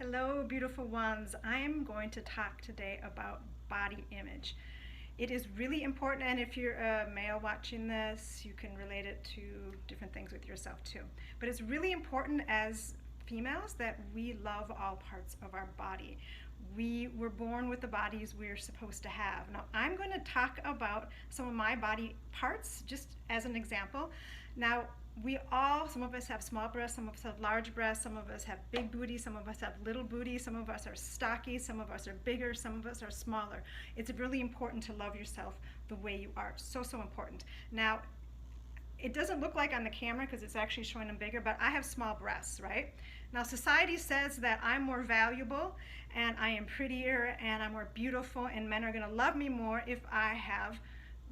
Hello, beautiful ones. I am going to talk today about body image. It is really important, and if you're a male watching this, you can relate it to different things with yourself too. But it's really important as females that we love all parts of our body. We were born with the bodies we're supposed to have. Now, I'm going to talk about some of my body parts just as an example. Now, some of us have small breasts, some of us have large breasts, some of us have big booty, some of us have little booty, some of us are stocky, some of us are bigger, some of us are smaller. It's really important to love yourself the way you are. So, so important. Now, it doesn't look like on the camera because it's actually showing them bigger, but I have small breasts, right? Now, society says that I'm more valuable and I am prettier and I'm more beautiful and men are going to love me more if I have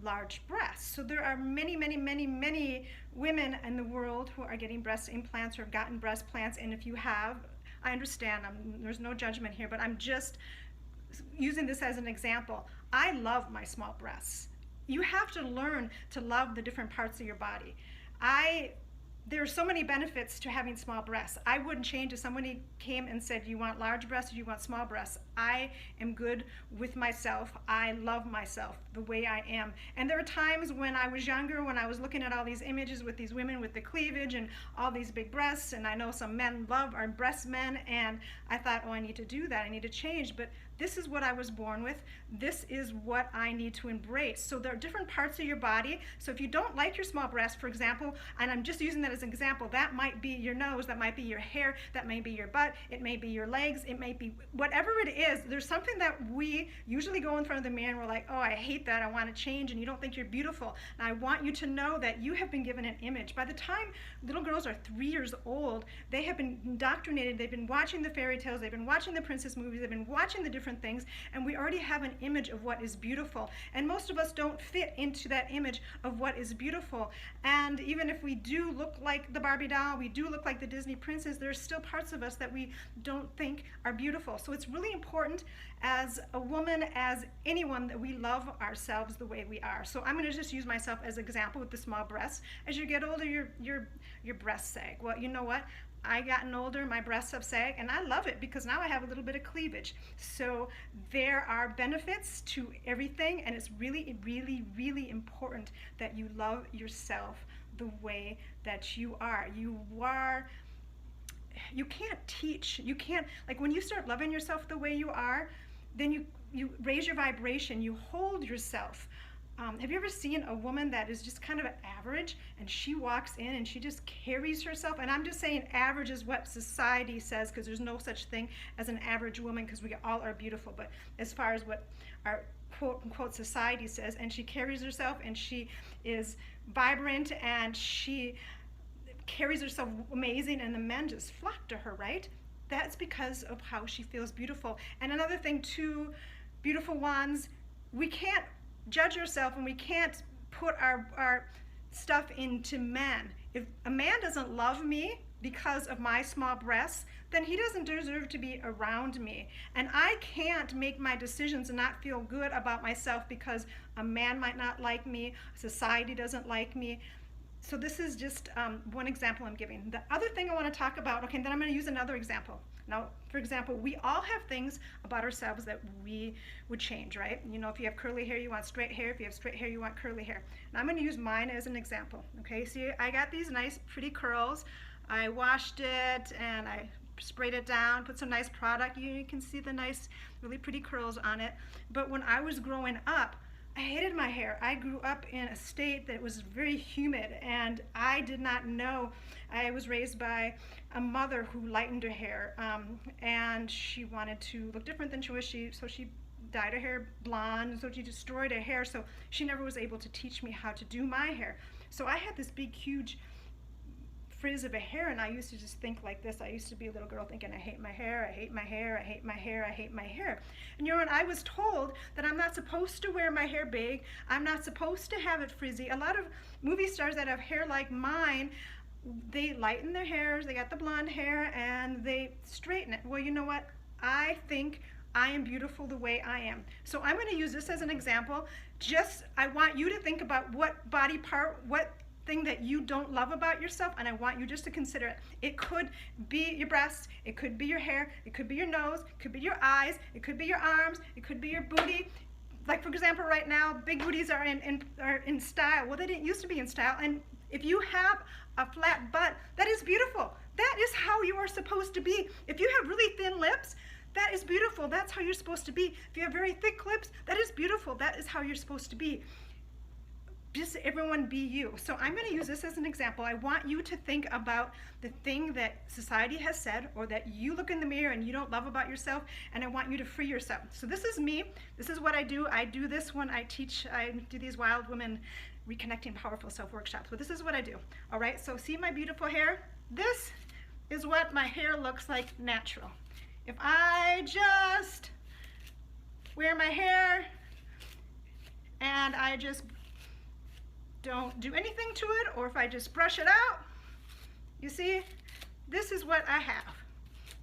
large breasts. So there are many, many, many, many women in the world who are getting breast implants or have gotten breast implants, and if you have, I understand, there's no judgment here, but I'm just using this as an example. I love my small breasts. You have to learn to love the different parts of your body. There are so many benefits to having small breasts. I wouldn't change if somebody came and said, you want large breasts or you want small breasts. I am good with myself. I love myself the way I am. And there are times when I was younger, when I was looking at all these images with these women with the cleavage and all these big breasts, and I know some men are breast men, and I thought, oh, I need to do that. I need to change. But this is what I was born with. This is what I need to embrace. So there are different parts of your body. So if you don't like your small breast, for example, and I'm just using that as an example, that might be your nose, that might be your hair, that may be your butt, it may be your legs, it may be whatever it is. There's something that we usually go in front of the mirror and we're like, oh, I hate that, I want to change, and you don't think you're beautiful. And I want you to know that you have been given an image. By the time little girls are 3 years old, they have been indoctrinated, they've been watching the fairy tales, they've been watching the princess movies, they've been watching the different things, and we already have an image of what is beautiful. And most of us don't fit into that image of what is beautiful. And even if we do look like the Barbie doll, we do look like the Disney princess, there's still parts of us that we don't think are beautiful. So it's really important as a woman, as anyone, that we love ourselves the way we are. So I'm going to just use myself as an example with the small breasts. As you get older, your breasts sag. Well, you know what? I gotten older, my breasts have sagged, and I love it because now I have a little bit of cleavage. So there are benefits to everything, and it's really, really, really important that you love yourself the way that you are. You can't teach, you can't, like when you start loving yourself the way you are, then you raise your vibration, you hold yourself. Have you ever seen a woman that is just kind of average and she walks in and she just carries herself? And I'm just saying average is what society says, because there's no such thing as an average woman, because we all are beautiful. But as far as what our quote unquote society says, and she carries herself and she is vibrant and she carries herself amazing, and the men just flock to her, right? That's because of how she feels beautiful. And another thing too, beautiful ones, we can't judge yourself and we can't put our stuff into men. If a man doesn't love me because of my small breasts, then he doesn't deserve to be around me. And I can't make my decisions and not feel good about myself because a man might not like me, society doesn't like me. So this is just one example I'm giving. The other thing I want to talk about, okay, then I'm going to use another example. Now, for example, we all have things about ourselves that we would change, right? You know, if you have curly hair, you want straight hair. If you have straight hair, you want curly hair. Now I'm going to use mine as an example, okay? See, I got these nice, pretty curls. I washed it and I sprayed it down, put some nice product. You can see the nice, really pretty curls on it. But when I was growing up, I hated my hair. I grew up in a state that was very humid, and I did not know. I was raised by a mother who lightened her hair, and she wanted to look different than she was. So she dyed her hair blonde, so she destroyed her hair. So she never was able to teach me how to do my hair. So I had this big, huge frizz of a hair, and I used to just think like this. I used to be a little girl thinking, I hate my hair, I hate my hair, I hate my hair, I hate my hair. And you know, and I was told that I'm not supposed to wear my hair big, I'm not supposed to have it frizzy. A lot of movie stars that have hair like mine, they lighten their hairs, they got the blonde hair, and they straighten it. Well, you know what? I think I am beautiful the way I am. So I'm going to use this as an example. I want you to think about what body part, what thing that you don't love about yourself, and I want you just to consider it. It could be your breasts, it could be your hair, it could be your nose, it could be your eyes, it could be your arms, it could be your booty. Like, for example, right now, big booties are in style. Well, they didn't used to be in style. And if you have a flat butt, that is beautiful. That is how you are supposed to be. If you have really thin lips, that is beautiful. That's how you're supposed to be. If you have very thick lips, that is beautiful. That is how you're supposed to be. Just everyone be you. So I'm going to use this as an example. I want you to think about the thing that society has said, or that you look in the mirror and you don't love about yourself, and I want you to free yourself. So this is me. This is what I do. I do this when I teach. I do these Wild Women Reconnecting Powerful Self workshops. But this is what I do. All right, so see my beautiful hair? This is what my hair looks like natural. If I just wear my hair and I just don't do anything to it, or if I just brush it out, you see, this is what I have.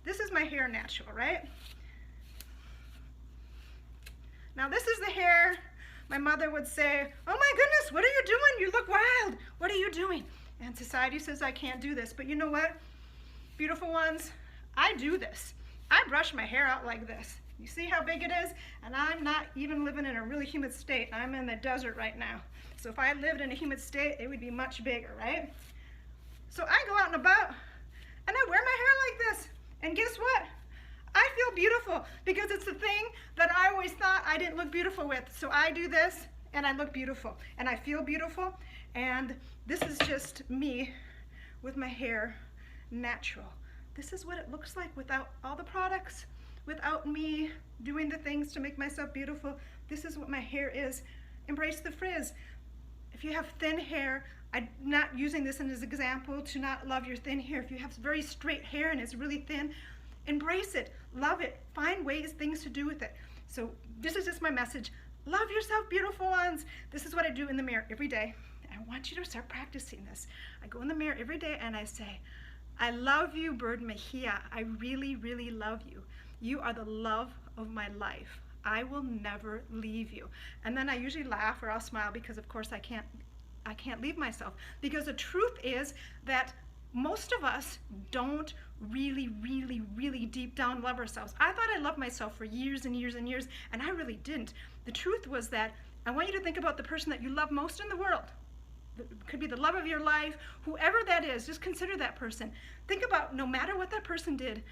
This is my hair natural, right? Now this is the hair my mother would say, oh my goodness, what are you doing? You look wild. What are you doing? And society says I can't do this. But you know what, beautiful ones? I do this. I brush my hair out like this. You see how big it is? And I'm not even living in a really humid state. I'm in the desert right now. So if I lived in a humid state, it would be much bigger, right? So I go out and about and I wear my hair like this. And guess what? I feel beautiful because it's the thing that I always thought I didn't look beautiful with. So I do this and I look beautiful and I feel beautiful. And this is just me with my hair natural. This is what it looks like without all the products, without me doing the things to make myself beautiful. This is what my hair is. Embrace the frizz. If you have thin hair, I'm not using this as an example to not love your thin hair. If you have very straight hair and it's really thin, embrace it, love it, find ways, things to do with it. So this is just my message. Love yourself, beautiful ones. This is what I do in the mirror every day. I want you to start practicing this. I go in the mirror every day and I say, I love you, Bird Mejia. I really, really love you. You are the love of my life. I will never leave you. And then I usually laugh or I'll smile because of course I can't leave myself. Because the truth is that most of us don't really, really, really deep down love ourselves. I thought I loved myself for years and years and years, and I really didn't. The truth was that I want you to think about the person that you love most in the world. It could be the love of your life, whoever that is, just consider that person. Think about no matter what that person did,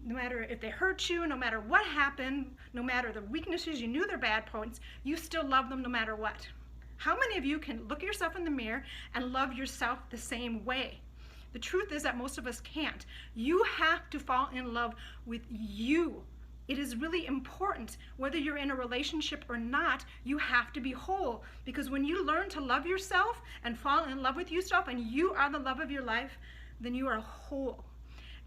no matter if they hurt you, no matter what happened, no matter the weaknesses, you knew their bad points, you still love them no matter what. How many of you can look at yourself in the mirror and love yourself the same way? The truth is that most of us can't. You have to fall in love with you. It is really important, whether you're in a relationship or not, you have to be whole. Because when you learn to love yourself and fall in love with yourself and you are the love of your life, then you are whole.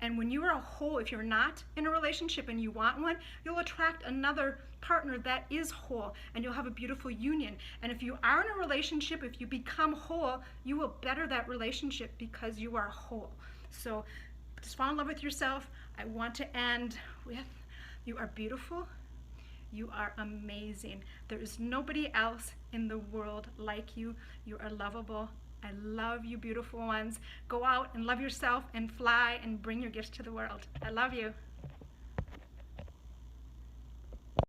And when you are whole, if you're not in a relationship and you want one, you'll attract another partner that is whole and you'll have a beautiful union. And if you are in a relationship, if you become whole, you will better that relationship because you are whole. So just fall in love with yourself. I want to end with, you are beautiful. You are amazing. There is nobody else in the world like you. You are lovable. I love you, beautiful ones. Go out and love yourself and fly and bring your gifts to the world. I love you.